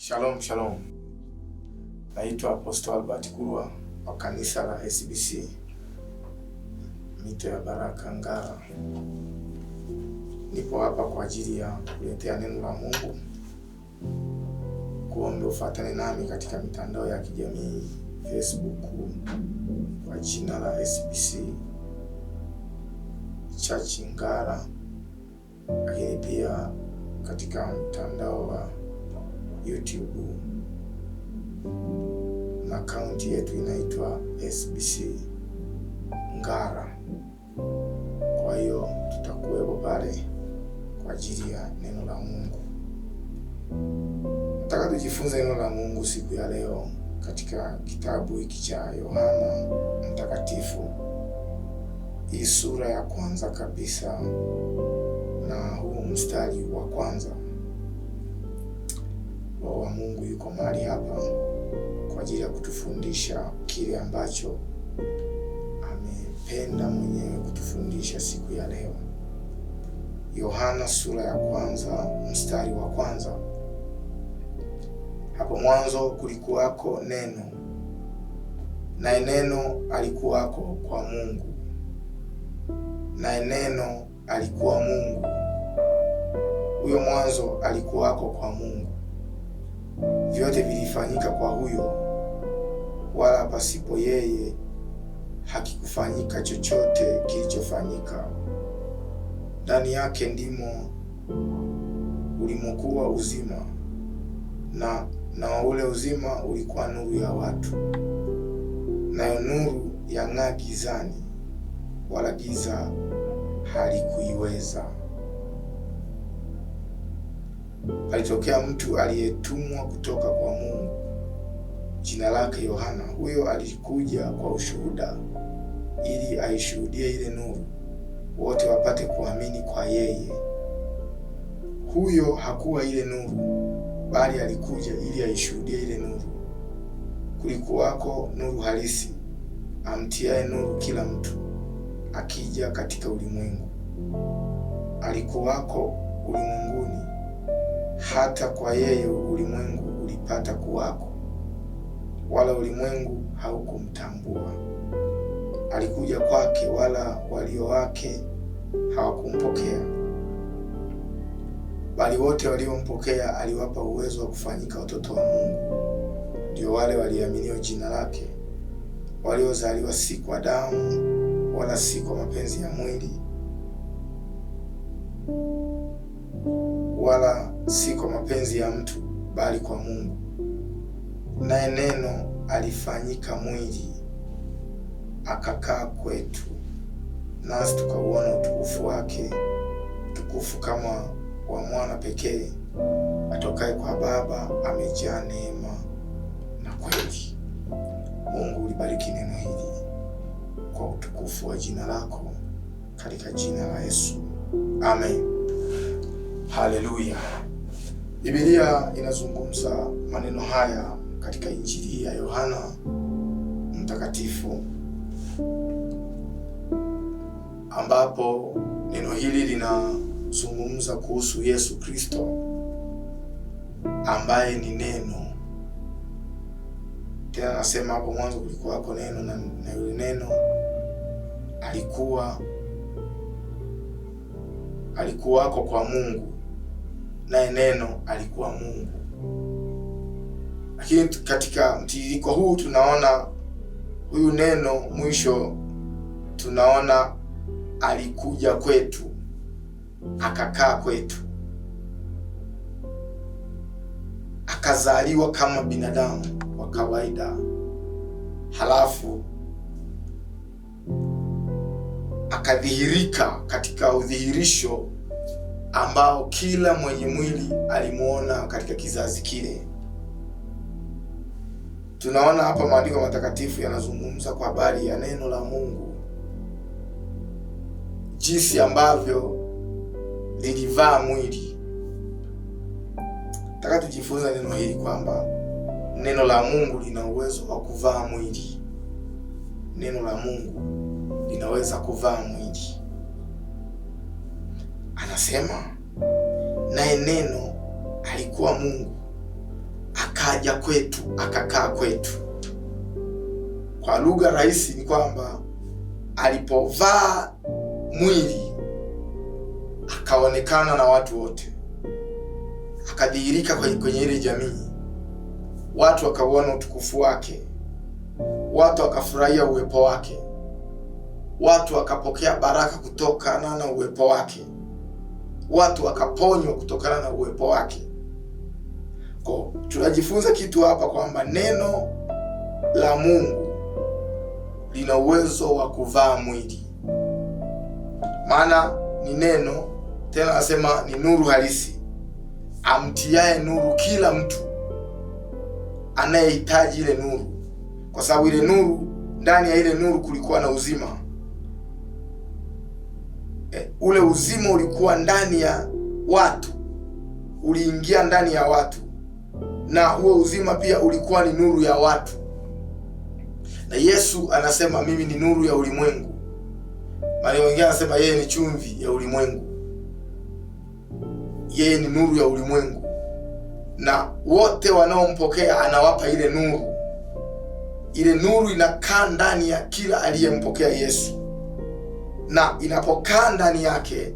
Shalom, shalom. Naitwa Apostle Albert Kurwa wa kanisa la SBC Mito ya Baraka Ngara. Nipo hapa kwa ajili ya kuletea neno la Mungu. Kuombe ufuatane nami katika mitandao ya kijamii, Facebook kwa jina la SBC Church Ngara, lakini pia katika mtandao wa YouTube na akaunti yetu inaitwa SBC Ngara. Kwa hiyo tutakuwepo pale kwa ajili ya neno la Mungu. Nataka tujifunze neno la Mungu siku ya leo katika kitabu hiki cha Yohana Mtakatifu, hii sura ya kwanza kabisa na huu mstari wa kwanza. Roho wa Mungu yuko mahali hapa kwa ajili ya kutufundisha kile ambacho amependa mwenyewe kutufundisha siku ya leo. Yohana sura ya kwanza mstari wa kwanza. Hapo mwanzo kulikuwako neno, naye neno alikuwako kwa Mungu, naye neno alikuwa Mungu. Huyo mwanzo alikuwako kwa Mungu. Vyote vilifanyika kwa huyo, wala pasipo yeye hakikufanyika chochote kilichofanyika. Ndani yake ndimo ulimokuwa uzima, na ule uzima ulikuwa nuru ya watu, nayo nuru yang'aa gizani, wala giza halikuiweza. Alitokea mtu aliyetumwa kutoka kwa Mungu, jina lake Yohana. Huyo alikuja kwa ushuhuda, ili aishuhudie ile nuru, wote wapate kuamini kwa yeye. Huyo hakuwa ile nuru, bali alikuja ili aishuhudie ile nuru. Kulikuwako nuru halisi, amtiaye nuru kila mtu akija katika ulimwengu. Alikuwako ulimwenguni, hata kwa yeye ulimwengu ulipata kuwako, wala ulimwengu haukumtambua. Alikuja kwake, wala walio wake hawakumpokea, bali wote waliompokea aliwapa uwezo wa kufanyika watoto wa Mungu, ndio wale waliaminio jina lake, waliozaliwa si kwa damu, wala si kwa mapenzi ya mwili, wala si kwa mapenzi ya mtu, bali kwa Mungu. Naye neno alifanyika mwili, akakaa kwetu, nasi tukauona utukufu wake, utukufu kama wa mwana pekee atokaye kwa Baba, amejaa neema na kweli. Mungu ulibariki neno hili kwa utukufu wa jina lako, katika jina la Yesu, amen. Haleluya. Biblia inazungumza maneno haya katika Injili ya Yohana Mtakatifu, ambapo neno hili linazungumza kuhusu Yesu Kristo ambaye ni neno. Tena nasema hapo mwanzo kulikuwako neno, na yule neno alikuwako kwa Mungu, naye neno alikuwa Mungu. Lakini katika mtiririko huu tunaona huyu neno mwisho, tunaona alikuja kwetu, akakaa kwetu, akazaliwa kama binadamu wa kawaida, halafu akadhihirika katika udhihirisho ambao kila mwenye mwili alimuona katika kizazi kile. Tunaona hapa maandiko matakatifu yanazungumza kwa habari ya neno la Mungu, jinsi ambavyo lilivaa mwili. Nataka tujifunze neno hili kwamba neno la Mungu lina uwezo wa kuvaa mwili. Neno la Mungu linaweza kuvaa mwili. Anasema naye neno alikuwa Mungu, akaja kwetu, akakaa kwetu. Kwa lugha rahisi ni kwamba alipovaa mwili akaonekana na watu wote, akadhihirika kwenye ile jamii, watu wakauona utukufu wake, watu wakafurahia uwepo wake, watu wakapokea baraka kutokana na uwepo wake, watu wakaponywa kutokana na uwepo wake. Kwa tunajifunza kitu hapa kwamba neno la Mungu lina uwezo wa kuvaa mwili, maana ni neno, tena anasema ni nuru halisi, amtiaye nuru kila mtu anayehitaji ile nuru, kwa sababu ile nuru, ndani ya ile nuru kulikuwa na uzima. Ule uzima ulikuwa ndani ya watu, uliingia ndani ya watu, na huo uzima pia ulikuwa ni nuru ya watu. Na Yesu anasema mimi ni nuru ya ulimwengu. Maana wengine anasema yeye ni chumvi ya ulimwengu. Yeye ni nuru ya ulimwengu, na wote wanaompokea anawapa ile nuru. Ile nuru inakaa ndani ya kila aliyempokea Yesu, na inapokaa ndani yake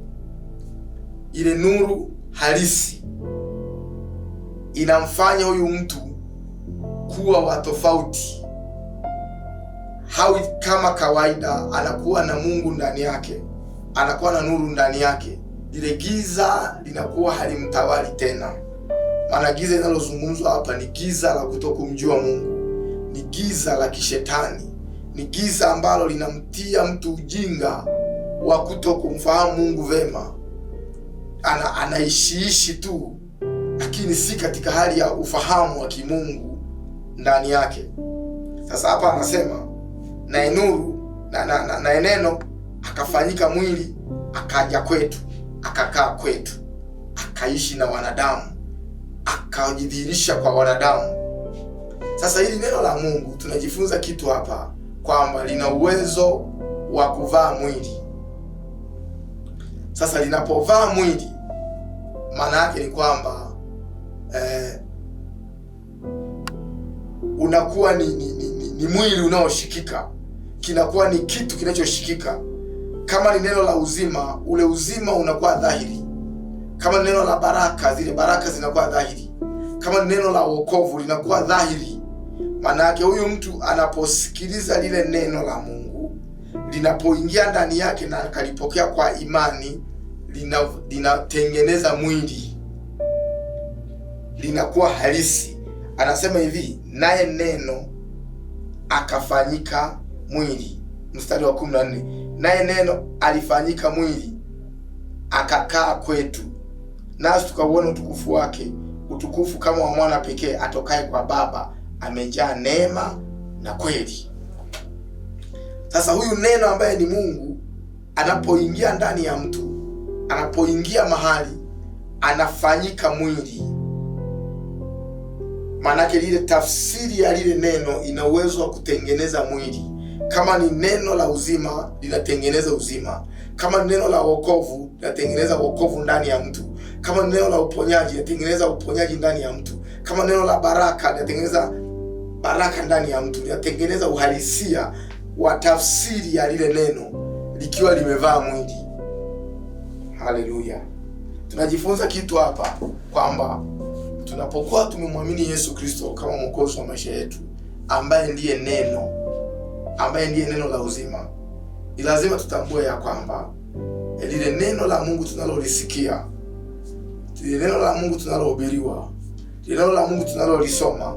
ile nuru halisi inamfanya huyu mtu kuwa wa tofauti. Hawi kama kawaida, anakuwa na Mungu ndani yake, anakuwa na nuru ndani yake. Ile giza linakuwa halimtawali tena. Maana giza linalozungumzwa hapa ni giza la kutokumjua Mungu, ni giza la kishetani, ni giza ambalo linamtia mtu ujinga wa kutokumfahamu Mungu vema. Anaishiishi tu, lakini si katika hali ya ufahamu wa kimungu ndani yake. Sasa hapa anasema na nuru na neno akafanyika mwili, akaja kwetu, akakaa kwetu, akaishi na wanadamu, akajidhihirisha kwa wanadamu. Sasa hili neno la Mungu tunajifunza kitu hapa, kwamba lina uwezo wa kuvaa mwili. Sasa linapovaa mwili, maana yake ni kwamba unakuwa ni mwili unaoshikika, kinakuwa ni kitu kinachoshikika. Kama ni neno la uzima, ule uzima unakuwa dhahiri. Kama ni neno la baraka, zile baraka zinakuwa dhahiri. Kama ni neno la wokovu, linakuwa dhahiri. Maana yake huyu mtu anaposikiliza lile neno la Mungu, linapoingia ndani yake na akalipokea kwa imani, linatengeneza mwili, linakuwa halisi. Anasema hivi, naye neno akafanyika mwili. Mstari wa 14, naye neno alifanyika mwili akakaa kwetu, nasi tukauona utukufu wake, utukufu kama wa mwana pekee atokaye kwa Baba, amejaa neema na kweli. Sasa huyu neno ambaye ni Mungu anapoingia ndani ya mtu, anapoingia mahali, anafanyika mwili. Maanake lile tafsiri ya lile neno ina uwezo wa kutengeneza mwili. Kama ni neno la uzima, linatengeneza uzima. Kama ni neno la wokovu, linatengeneza wokovu ndani ya mtu. Kama ni neno la uponyaji, linatengeneza uponyaji ndani ya mtu. Kama neno la baraka, linatengeneza baraka ndani ya mtu. Linatengeneza uhalisia wa tafsiri ya lile neno likiwa limevaa mwili. Haleluya. Tunajifunza kitu hapa kwamba tunapokuwa tumemwamini Yesu Kristo kama mwokozi wa maisha yetu, ambaye ndiye neno la uzima, ni lazima tutambue ya kwamba lile neno la Mungu tunalolisikia, lile neno la Mungu tunalohubiriwa, lile neno la Mungu tunalolisoma,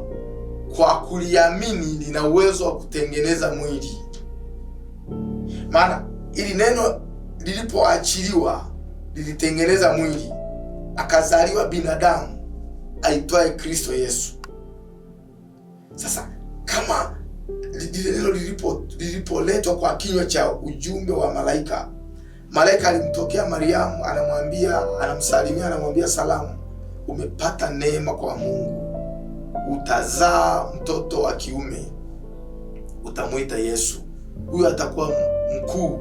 kwa kuliamini lina uwezo wa kutengeneza mwili. Maana ili neno lilipoachiliwa lilitengeneza mwili, akazaliwa binadamu aitwaye Kristo Yesu. Sasa kama lile neno lilipoletwa kwa kinywa cha ujumbe wa malaika, malaika alimtokea Mariamu, anamsalimia, anamwambia salamu, umepata neema kwa Mungu, utazaa mtoto wa kiume, utamuita Yesu. Huyu atakuwa mkuu,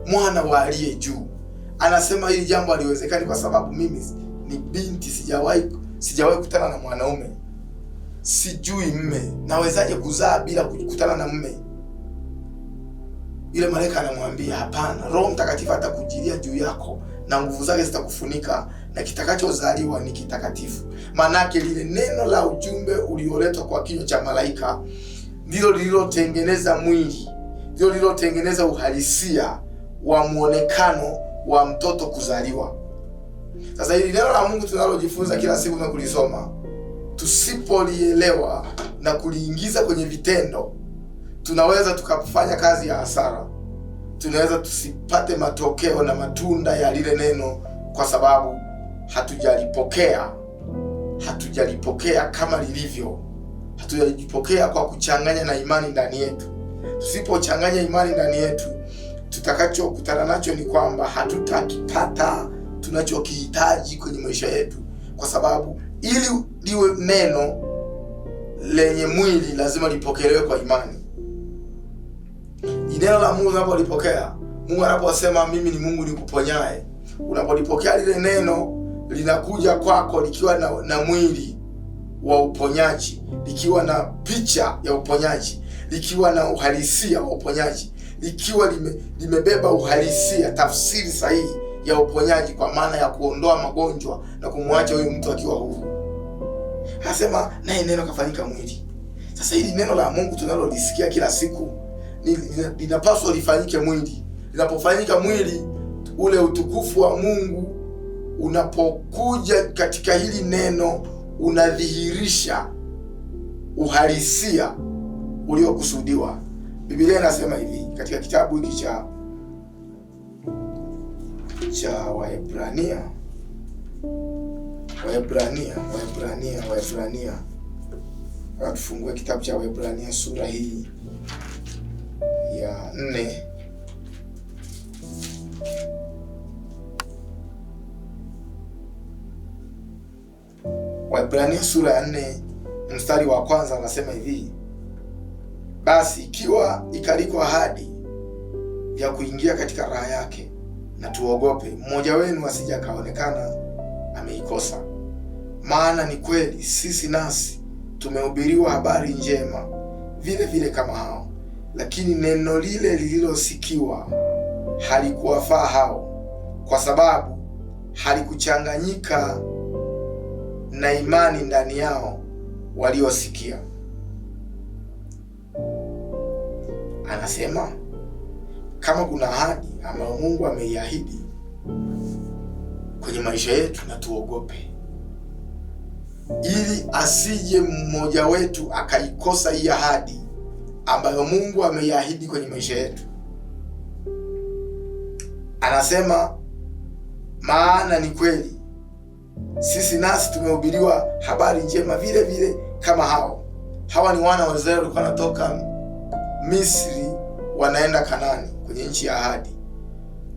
mwana wa aliye juu. Anasema hili jambo haliwezekani kwa sababu mimi ni binti, sijawahi kutana na mwanaume, sijui mme, nawezaje kuzaa bila kukutana na mme? Yule malaika anamwambia hapana, Roho Mtakatifu atakujilia juu yako na nguvu zake zitakufunika na kitakachozaliwa ni kitakatifu. Manake lile neno la ujumbe ulioletwa kwa kinywa cha malaika ndilo lililotengeneza mwili, ndilo lililotengeneza uhalisia wa muonekano wa mtoto kuzaliwa. Sasa hili neno la Mungu tunalojifunza kila siku na kulisoma, tusipolielewa na kuliingiza kwenye vitendo, tunaweza tukafanya kazi ya hasara. Tunaweza tusipate matokeo na matunda ya lile neno kwa sababu hatujalipokea kama lilivyo. Hatujalipokea kwa kuchanganya na imani ndani yetu. Tusipochanganya imani ndani yetu, tutakachokutana nacho ni kwamba hatutakipata tunachokihitaji kwenye maisha yetu, kwa sababu ili liwe neno lenye mwili lazima lipokelewe kwa imani. Neno la Mungu unapolipokea, Mungu anaposema mimi ni Mungu nikuponyaye, unapolipokea lile neno linakuja kwako likiwa na mwili wa uponyaji, likiwa na picha ya uponyaji, likiwa na uhalisia wa uponyaji, likiwa limebeba uhalisia, tafsiri sahihi ya uponyaji, kwa maana ya kuondoa magonjwa na kumwacha huyu mtu akiwa huru. Anasema naye neno kafanyika mwili. Sasa hili neno la Mungu tunalolisikia kila siku linapaswa lifanyike mwili. Linapofanyika mwili, ule utukufu wa Mungu unapokuja katika hili neno unadhihirisha uhalisia uliokusudiwa. Biblia inasema hivi katika kitabu hiki cha Waebrania. Tufungue kitabu cha Waebrania sura hii ya 4. Waebrania sura ya 4 mstari wa kwanza anasema hivi: basi ikiwa ikaliko ahadi ya kuingia katika raha yake, na tuogope mmoja wenu asije akaonekana ameikosa. Maana ni kweli sisi nasi tumehubiriwa habari njema vile vile kama hao, lakini neno lile lililosikiwa halikuwafaa hao, kwa sababu halikuchanganyika na imani ndani yao waliosikia. Anasema kama kuna ahadi ambayo Mungu ameiahidi kwenye maisha yetu, na tuogope, ili asije mmoja wetu akaikosa hii ahadi ambayo Mungu ameiahidi kwenye maisha yetu. Anasema maana ni kweli sisi nasi tumehubiriwa habari njema vile vile kama hao. Hawa ni wana wa Israeli walikuwa wanatoka Misri wanaenda Kanaani, kwenye nchi ya ahadi.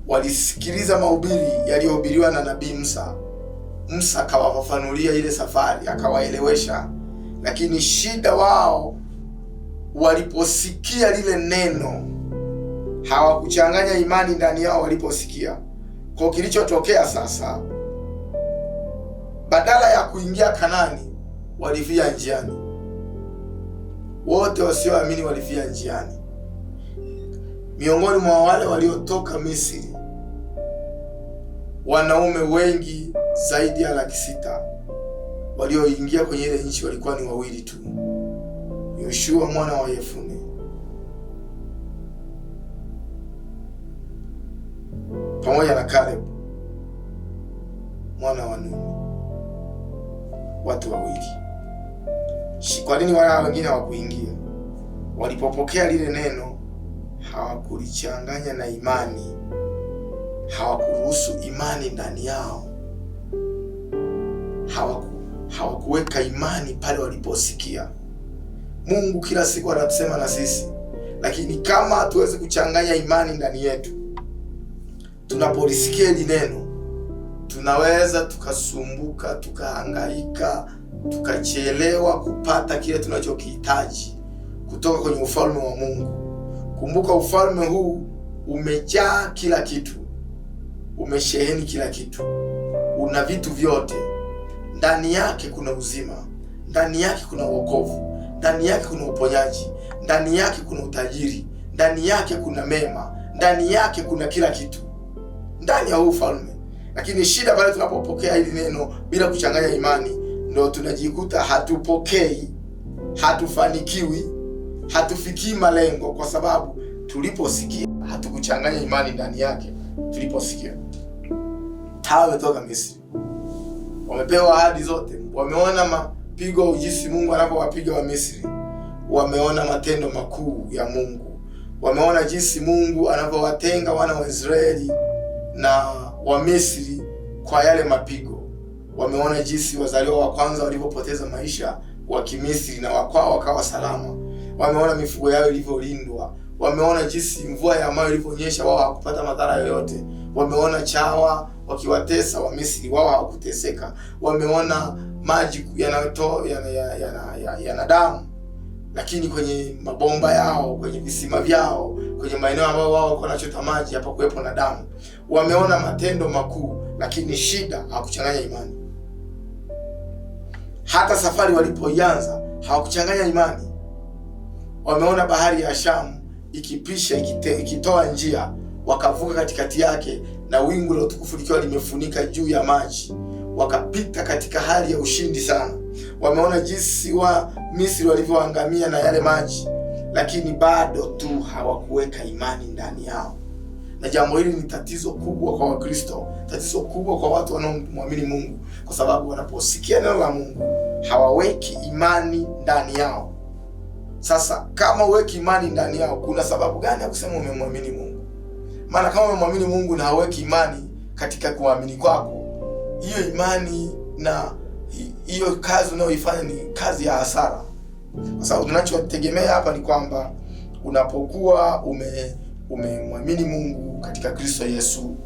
Walisikiliza mahubiri yaliyohubiriwa na nabii Musa. Musa akawafafanulia ile safari, akawaelewesha, lakini shida wao waliposikia lile neno hawakuchanganya imani ndani yao waliposikia. Kwa kilichotokea sasa, badala ya kuingia Kanaani walifia njiani. Wote wasioamini walifia njiani. Miongoni mwa wale waliotoka Misri, wanaume wengi zaidi ya 600,000 walioingia kwenye ile nchi walikuwa ni 2 tu: Yoshua mwana wa Yefune pamoja na Caleb mwana wa Nuni. Watu 2. Kwa nini wale wengine hawakuingia? Walipopokea lile neno hawakulichanganya na imani, hawakuruhusu imani ndani yao, hawakuweka imani pale waliposikia. Mungu kila siku anatusema na sisi, lakini kama hatuwezi kuchanganya imani ndani yetu, tunapolisikia hili neno tunaweza tukasumbuka, tukahangaika, tukachelewa kupata kile tunachokihitaji kutoka kwenye ufalme wa Mungu. Kumbuka, ufalme huu umejaa kila kitu, umesheheni kila kitu, una vitu vyote ndani yake. Kuna uzima ndani yake kuna wokovu, ndani yake kuna uponyaji, ndani yake kuna utajiri, ndani yake kuna mema, ndani yake kuna kila kitu, ndani ya huu ufalme. Lakini shida pale tunapopokea hili neno bila kuchanganya imani, ndio tunajikuta hatupokei, hatufanikiwi, hatufikii malengo, kwa sababu tuliposikia hatukuchanganya imani ndani yake. Tuliposikia hawa wametoka Misri, wamepewa ahadi zote, wameona mapigo jinsi Mungu anapowapiga wa Misri, wameona matendo makuu ya Mungu, wameona jinsi Mungu anapowatenga wana wa Israeli na wa Misri kwa yale mapigo, wameona jinsi wazaliwa wa kwanza walivyopoteza maisha wa Kimisri na wakwao wakawa salama, wameona mifugo yao ilivyolindwa, wameona jinsi mvua ya mawe ilivyonyesha, wao hawakupata madhara yoyote, wameona chawa wakiwatesa wa Misri, wao hawakuteseka, wameona maji yana damu, lakini kwenye mabomba yao, kwenye visima vyao, kwenye maeneo ambayo wao wako wanachota maji hapa kuwepo na damu. Wameona matendo makuu, lakini shida hawakuchanganya imani. Hata safari walipoianza hawakuchanganya imani. Wameona bahari ya Shamu ikipisha, ikitoa njia, wakavuka katikati yake na wingu la utukufu likiwa limefunika juu ya maji, wakapita katika hali ya ushindi sana. Wameona jinsi wa Misri walivyoangamia na yale maji, lakini bado tu hawakuweka imani ndani yao. Na jambo hili ni tatizo kubwa kwa Wakristo, tatizo kubwa kwa watu wanaomwamini Mungu, kwa sababu wanaposikia neno la Mungu hawaweki imani ndani yao. Sasa kama uweki imani ndani yao, kuna sababu gani ya kusema umemwamini Mungu? Maana kama umemwamini Mungu na hauweki imani katika kuamini kwako, hiyo imani na hiyo kazi unayoifanya ni kazi ya hasara. Kwa sababu tunachotegemea hapa ni kwamba unapokuwa umemwamini Mungu katika Kristo Yesu,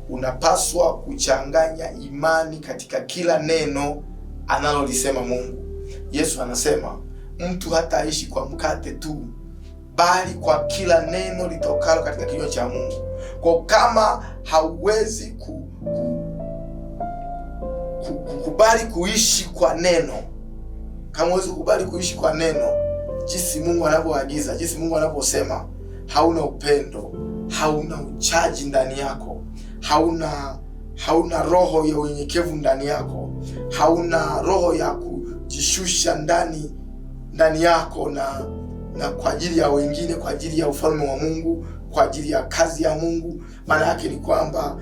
unapaswa kuchanganya imani katika kila neno analolisema Mungu. Yesu anasema mtu hataishi kwa mkate tu, bali kwa kila neno litokalo katika kinywa cha Mungu. Kwa kama hauwezi kukubali kuishi kwa neno, kama huwezi kukubali kuishi kwa neno jinsi Mungu anavyoagiza, jinsi Mungu anavyosema, hauna upendo, hauna uchaji ndani yako, hauna roho ya unyenyekevu ndani yako, hauna roho ya kujishusha ndani yako na kwa ajili ya wengine, kwa ajili ya ufalme wa Mungu, kwa ajili ya kazi ya Mungu, maana yake ni kwamba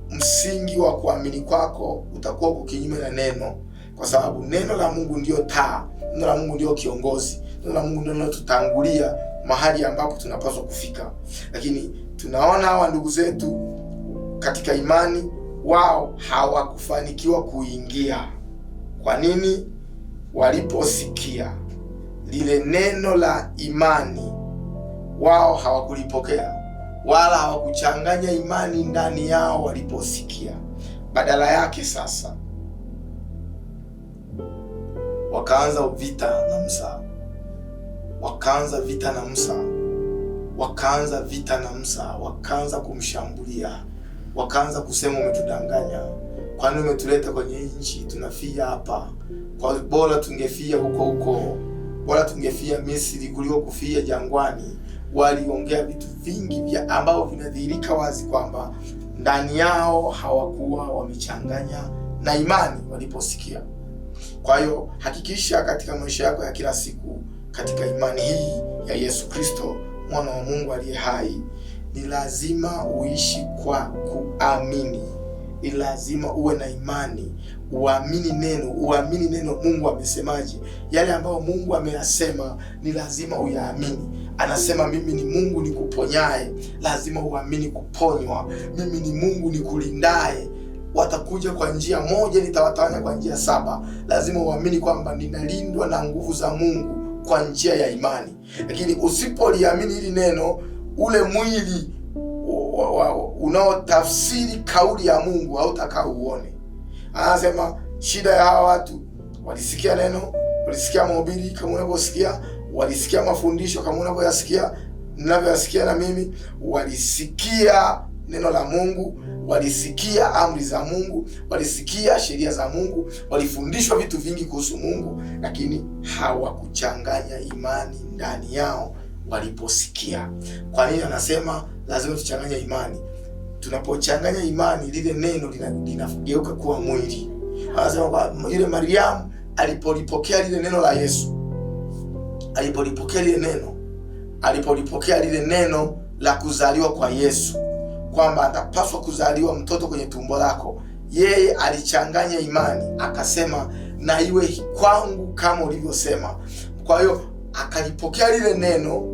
msingi wa kuamini kwako utakuwa uko kinyume na neno, kwa sababu neno la Mungu ndio taa, neno la Mungu ndio kiongozi, neno la Mungu ndio linalotutangulia mahali ambapo tunapaswa kufika. Lakini tunaona hawa ndugu zetu katika imani, wao hawakufanikiwa kuingia. Kwa nini? Waliposikia lile neno la imani, wao hawakulipokea wala hawakuchanganya imani ndani yao waliposikia. Badala yake sasa wakaanza vita na Musa, wakaanza vita na Musa, wakaanza kumshambulia, wakaanza kusema umetudanganya, kwani umetuleta kwenye nchi tunafia hapa? Kwa bora tungefia huko, bora tungefia Misri kuliko kufia jangwani. Waliongea vitu vingi vya ambao vinadhihirika wazi kwamba ndani yao hawakuwa wamechanganya na imani waliposikia. Kwa hiyo hakikisha katika maisha yako ya kila siku, katika imani hii ya Yesu Kristo mwana wa Mungu aliye hai, ni lazima uishi kwa kuamini. Ni lazima uwe na imani, uamini neno Mungu amesemaje. Yale ambayo Mungu ameyasema ni lazima uyaamini. Anasema mimi ni Mungu nikuponyaye, lazima uamini kuponywa. Mimi ni Mungu nikulindaye, watakuja kwa njia moja, nitawatawanya kwa njia 7. Lazima uamini kwamba ninalindwa na nguvu za Mungu kwa njia ya imani. Lakini usipoliamini hili neno, ule mwili unaotafsiri kauli ya Mungu hautakaa uone. Anasema shida ya hawa watu, walisikia neno, walisikia mahubiri kama unavyosikia, walisikia mafundisho kama unavyoyasikia, ninavyoyasikia na mimi, walisikia neno la Mungu, walisikia amri za Mungu, walisikia sheria za Mungu, walifundishwa vitu vingi kuhusu Mungu, lakini hawakuchanganya imani ndani yao waliposikia. Kwa nini anasema lazima tuchanganye imani? Tunapochanganya imani, lile neno linageuka kuwa mwili. Anasema kwa yule Mariamu alipolipokea lile neno la Yesu, alipolipokea lile neno la kuzaliwa kwa Yesu, kwamba atapaswa kuzaliwa mtoto kwenye tumbo lako, yeye alichanganya imani, akasema na iwe kwangu kama ulivyosema. Kwa hiyo akalipokea lile neno,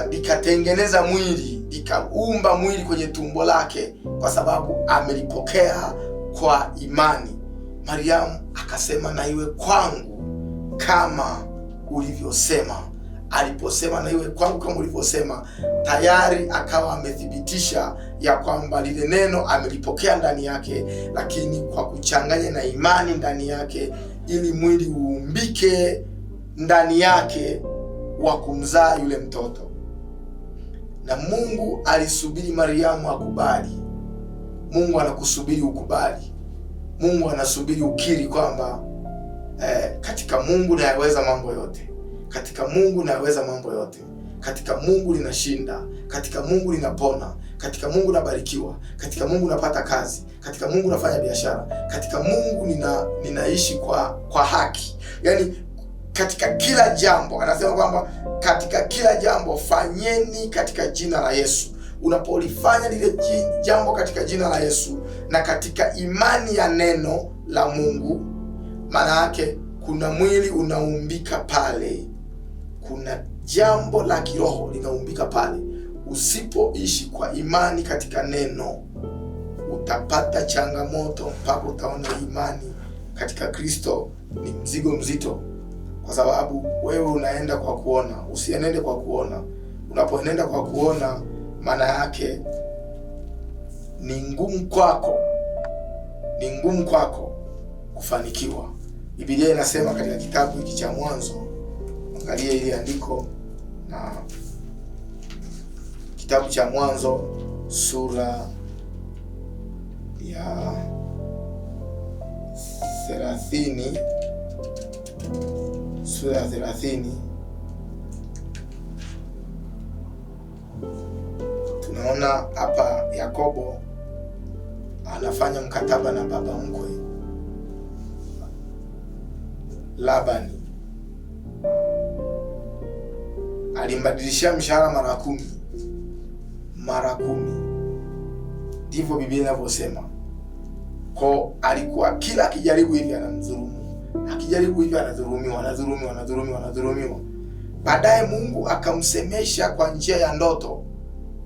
likatengeneza mwili, likaumba mwili kwenye tumbo lake, kwa sababu amelipokea kwa imani. Mariamu akasema na iwe kwangu kama ulivyosema. Aliposema na iwe kwangu kama ulivyosema, tayari akawa amethibitisha ya kwamba lile neno amelipokea ndani yake, lakini kwa kuchanganya na imani ndani yake, ili mwili uumbike ndani yake wa kumzaa yule mtoto. Na Mungu alisubiri Mariamu akubali. Mungu anakusubiri ukubali. Mungu anasubiri ukiri kwamba katika Mungu nayaweza mambo yote. Katika Mungu nayaweza mambo yote. Katika Mungu ninashinda. Katika Mungu ninapona. Katika Mungu nabarikiwa. Katika Mungu napata kazi. Katika Mungu nafanya biashara. Katika Mungu ninaishi kwa haki. Yaani katika kila jambo, anasema kwamba katika kila jambo fanyeni katika jina la Yesu. Unapolifanya lile jambo katika jina la Yesu na katika imani ya neno la Mungu, maana yake kuna mwili unaumbika pale, kuna jambo la kiroho linaumbika pale. Usipoishi kwa imani katika neno, utapata changamoto mpaka utaona imani katika Kristo ni mzigo mzito, kwa sababu wewe unaenda kwa kuona. Usienende kwa kuona. Unapoenenda kwa kuona, maana yake ni ngumu kwako kufanikiwa. Biblia inasema katika kitabu hiki cha Mwanzo, angalia ile andiko, na kitabu cha Mwanzo sura ya 30, sura ya 30, tunaona hapa Yakobo anafanya mkataba na baba mkwe Labani. Alimbadilishia mshahara mara kumi. Ndivyo Biblia inavyosema. Kwa alikuwa kila akijaribu hivi anamdhulumu, akijaribu hivi anadhulumiwa. Baadaye Mungu akamsemesha kwa njia ya ndoto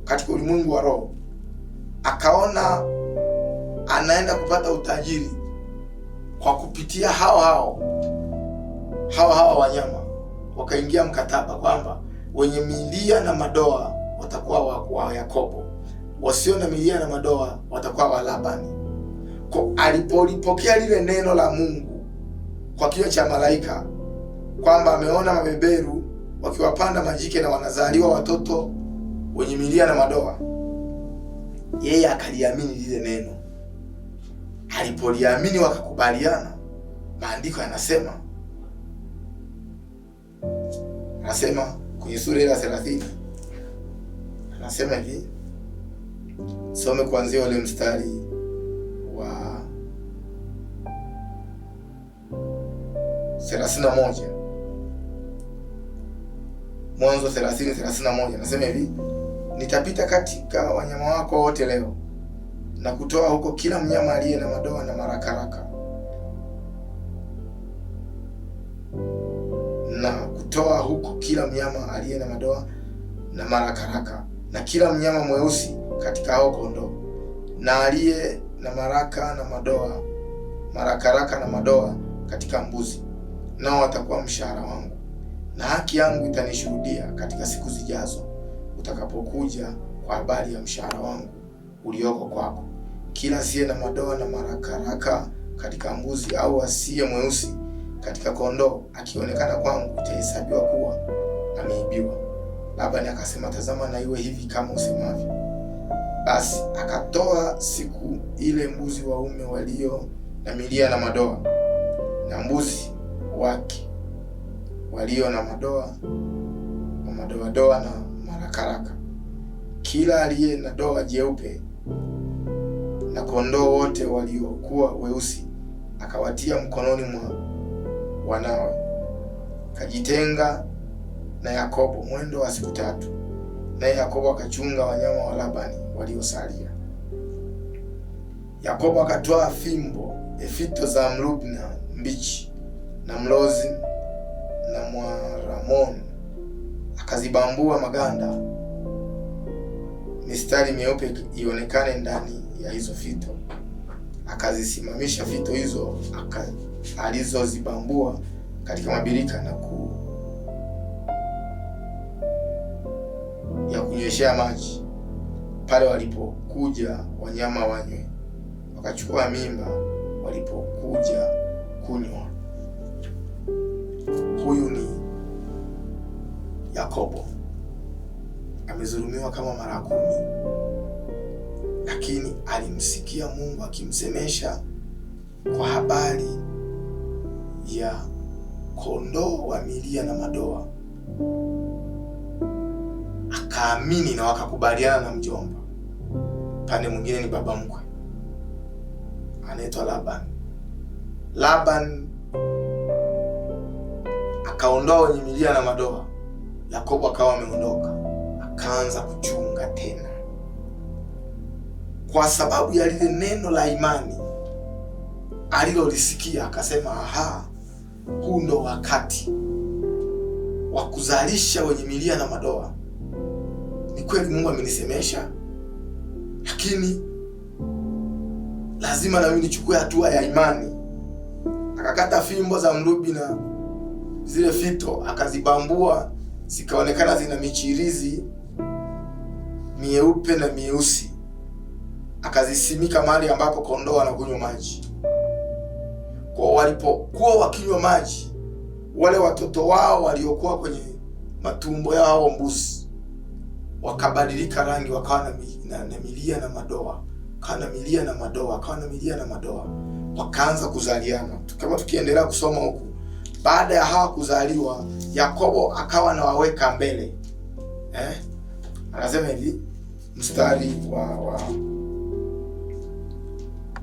katika ulimwengu wa roho. Akaona anaenda kupata utajiri kwa kupitia hao wanyama. Wakaingia mkataba kwamba wenye milia na madoa watakuwa wa Yakobo, wasio na milia na madoa watakuwa wa Labani. Kwa alipolipokea lile neno la Mungu kwa kinywa cha malaika kwamba ameona mabeberu wakiwapanda majike na wanazaliwa watoto wenye milia na madoa, yeye akaliamini lile neno. Alipoliamini wakakubaliana, maandiko yanasema kwenye sura ya 30, anasema hivi, some kuanzia ule mstari wa 31. Mwanzo 30:31 anasema hivi, nitapita katika wanyama wako wote leo na kutoa huko kila mnyama aliye na madoa na marakaraka, na kila mnyama mweusi katika hao kondoo, na aliye na marakaraka na madoa katika mbuzi, nao watakuwa mshahara wangu, na haki yangu itanishuhudia katika siku zijazo, utakapokuja kwa habari ya mshahara wangu ulioko kwako. Kila asiye na madoa na marakaraka katika mbuzi, au asiye mweusi katika kondoo, akionekana kwangu, itahesabiwa kuwa ameibiwa. Labani akasema, tazama na iwe hivi kama usemavyo. Basi akatoa siku ile mbuzi waume walio na milia na madoa, na mbuzi wake walio na madoa na marakaraka, kila aliye na doa jeupe, na kondoo wote waliokuwa weusi, akawatia mkononi mwa wanawe. Kajitenga na Yakobo mwendo wa siku 3, naye Yakobo akachunga wanyama wa Labani waliosalia. Yakobo akatoa fimbo, fito za mlubna mbichi na mlozi na mwaramoni, akazibambua maganda, mistari meupe ionekane ndani ya hizo fito. Akazisimamisha fito hizo alizozibambua katika mabirika na ya kunyweshea maji, pale walipokuja wanyama wanywe, wakachukua mimba walipokuja kunywa. Huyu ni Yakobo, amezulumiwa kama mara 10, lakini alimsikia Mungu akimsemesha kwa habari ya kondoo wa milia na madoa, akaamini na wakakubaliana na mjomba. Pande mwingine ni baba mkwe anaitwa Laban akaondoa wenye milia na madoa. Yakobo akawa ameondoka, akaanza kuchunga tena, kwa sababu ya lile neno la imani alilolisikia. Akasema, aha, huu ndo wakati wa kuzalisha wenye milia na madoa. Ni kweli Mungu amenisemesha, lakini lazima na mimi nichukue hatua ya imani. Akakata fimbo za mrubi na zile fito, akazibambua, zikaonekana zina michirizi mieupe na mieusi. Akazisimika mahali ambapo kondoo wanakunywa maji. Kwa walipokuwa wakinywa maji, wale watoto wao waliokuwa kwenye matumbo yao mbuzi wakabadilika rangi, wakawa na milia na madoa, wakaanza kuzaliana. Kama tukiendelea kusoma huku, baada ya hawa kuzaliwa, Yakobo akawa anawaweka mbele. Anasema hivi, mstari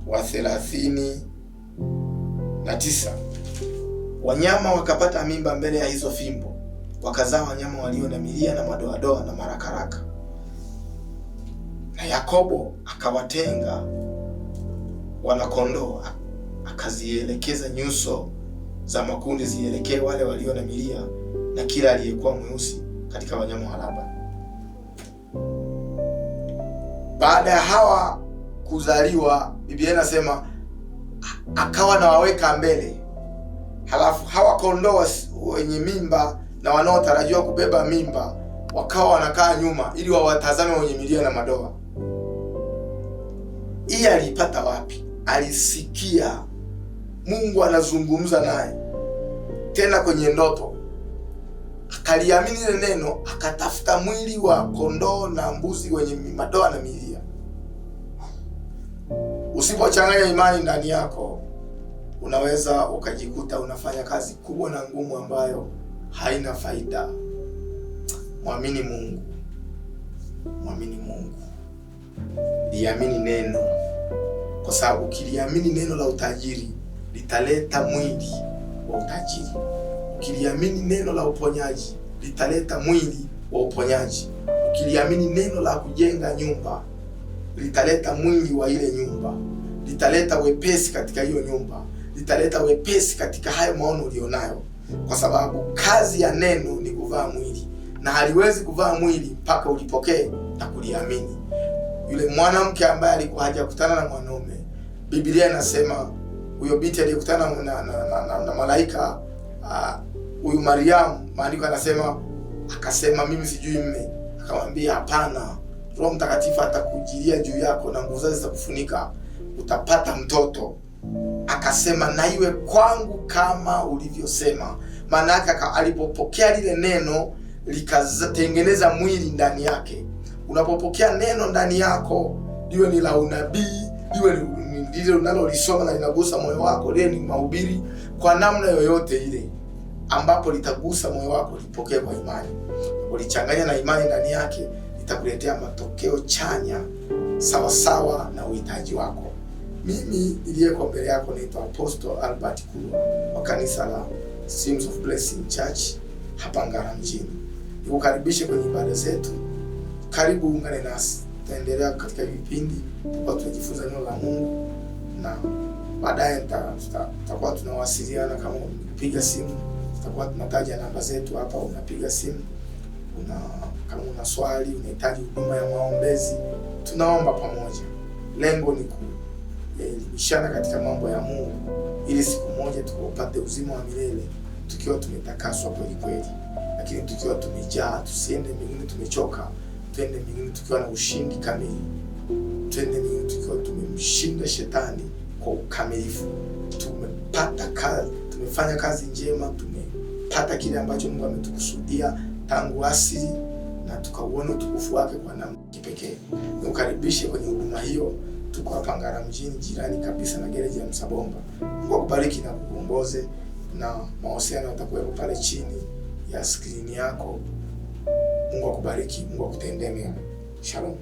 wa 39, wanyama wakapata mimba mbele ya hizo fimbo, wakazaa wanyama walio na milia na madoadoa na marakaraka. Na Yakobo akawatenga wanakondoo, akazielekeza nyuso za makundi zielekee wale walio na milia na kila aliyekuwa mweusi katika wanyama wa Labani. Baada ya hawa kuzaliwa, Biblia inasema akawa na waweka mbele, halafu hawa kondoo wenye mimba na wanaotarajiwa kubeba mimba wakawa wanakaa nyuma ili wawatazame wenye milia na madoa. Hii alipata wapi? Alisikia Mungu anazungumza naye tena kwenye ndoto, akaliamini ile neno, akatafuta mwili wa kondoo na mbuzi wenye madoa na milia. Usipochanganya imani ndani yako, unaweza ukajikuta unafanya kazi kubwa na ngumu ambayo haina faida. Mwamini Mungu, liamini neno, kwa sababu ukiliamini neno la utajiri litaleta mwili wa utajiri. Ukiliamini neno la uponyaji litaleta mwili wa uponyaji. Ukiliamini neno la kujenga nyumba litaleta mwili wa ile nyumba, litaleta wepesi katika hiyo nyumba, litaleta wepesi katika hayo maono ulionayo, kwa sababu kazi ya neno ni kuvaa mwili, na haliwezi kuvaa mwili mpaka ulipokee na kuliamini. Yule mwanamke ambaye alikuwa hajakutana na mwanaume, Biblia inasema huyo binti aliyekutana na malaika huyu Mariamu, maandiko anasema akasema, mimi sijui mme. Akamwambia, hapana, Roho Mtakatifu atakujilia juu yako na nguvu zake zitakufunika, utapata mtoto. Akasema, na iwe kwangu kama ulivyosema. Maana yake alipopokea lile neno likatengeneza mwili ndani yake. Unapopokea neno ndani yako, liwe ni la unabii, liwe ni lile unalolisoma na linagusa moyo wako, liwe ni mahubiri, kwa namna yoyote ile ambapo litagusa moyo wako, lipokee kwa imani. Ulichanganya na imani ndani yake, litakuletea matokeo chanya sawa sawa na uhitaji wako. Mimi niliyeko mbele yako naitwa Apostle Albert Kulwa wa kanisa la Streams of Blessing Church hapa Ngara mjini. Nikukaribishe kwenye ibada zetu. Karibu ungane nasi. Tutaendelea katika vipindi kwa tunajifunza neno la Mungu, na baadaye tutakuwa tunawasiliana. Kama unapiga simu, tutakuwa tunataja namba zetu hapa, unapiga simu. Kama una swali, unahitaji huduma ya maombezi, tunaomba pamoja. Lengo ni kuelimishana katika mambo ya Mungu, ili siku moja tukapate uzima wa milele tukiwa tumetakaswa kweli kweli, lakini tukiwa tumejaa. Tusiende mbinguni tumechoka, twende mbinguni tukiwa na ushindi kamili. Twende mbinguni tukiwa tumemshinda shetani kwa ukamilifu. Tumefanya kazi njema, tumepata kile ambacho Mungu ametukusudia tangu asili, na tukauona utukufu wake kwa namna kipekee. Nikukaribishe kwenye huduma hiyo. Tuko hapa Ngara mjini, jirani kabisa na gereji ya Msabomba. Mungu akubariki na kukuongoze, na mawasiliano yatakuwa pale chini ya skrini yako. Mungu akubariki, Mungu akutendee mema. Shalom.